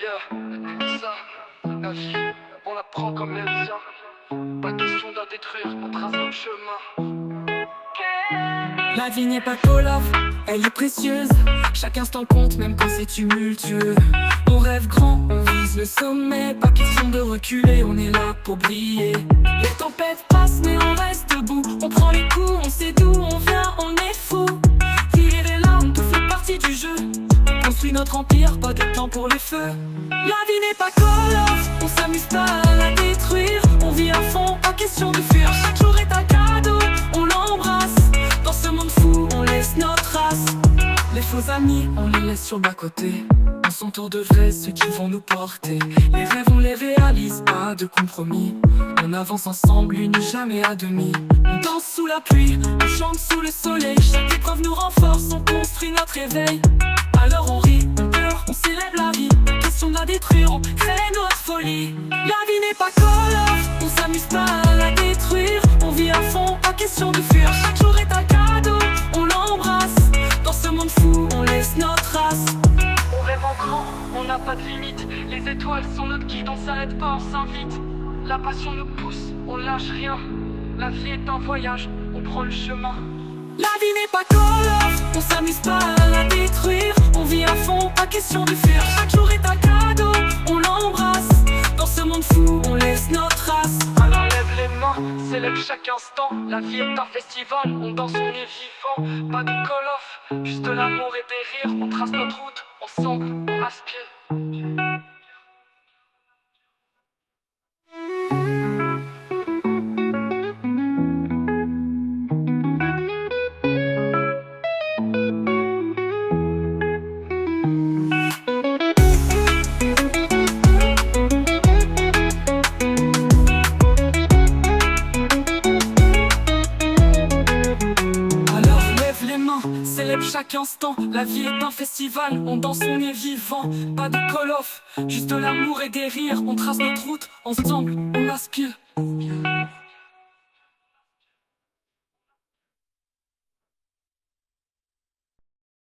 Yeah, ça, la vie, on la prend comme elle vient. Pas question de la détruire, on trace notre chemin. La vie n'est pas Call of, elle est précieuse. Chaque instant compte, même quand c'est tumultueux. On rêve grand, on vise le sommet. Pas question de reculer, on est là pour briller. Les tempêtes passent, mais on reste debout. On prend les coups, on sait d'où on vient, on est fou. Rire et larmes, tout fait partie du jeu. On construit notre empire, pas de temps pour les feux. La vie n'est pas Call of, on s'amuse pas à la détruire. On vit à fond, pas question de fuir. Chaque jour est un cadeau, on l'embrasse. Dans ce monde fou, on laisse notre race. Les faux amis, on les laisse sur le bas-côté. On s'entoure de vrais, ceux qui vont nous porter. Les rêves, on les réalise, pas de compromis. On avance ensemble, unis, jamais à demi. On danse sous la pluie, on chante sous le soleil. Chaque épreuve nous renforce, on construit notre éveil. Alors on rit, on pleure, on célèbre la vie. Question de la détruire, on crée notre folie. La vie n'est pas Call of, on s'amuse pas à la détruire. On vit à fond, pas question de fuir. Chaque jour est un cadeau, on l'embrasse. Dans ce monde fou, on laisse notre race. On rêve en grand, on n'a pas de limite. Les étoiles sont notre guide, on s'arrête pas, on s'invite. La passion nous pousse, on lâche rien. La vie est un voyage, on prend le chemin. La vie n'est pas Call of, on s'amuse pas à la détruire. On vit à fond, pas question de fuir. Chaque jour est un cadeau, on l'embrasse. Dans ce monde fou, on laisse notre race. Alors lève les mains, célèbre chaque instant. La vie est un festival, on danse, on est vivant. Pas de call off, juste de l'amour et des rires. On trace notre route, ensemble, on aspire. Célèbre chaque instant, la vie est un festival, on danse, on est vivant. Pas de call off, juste de l'amour et des rires. On trace notre route, ensemble, on aspire.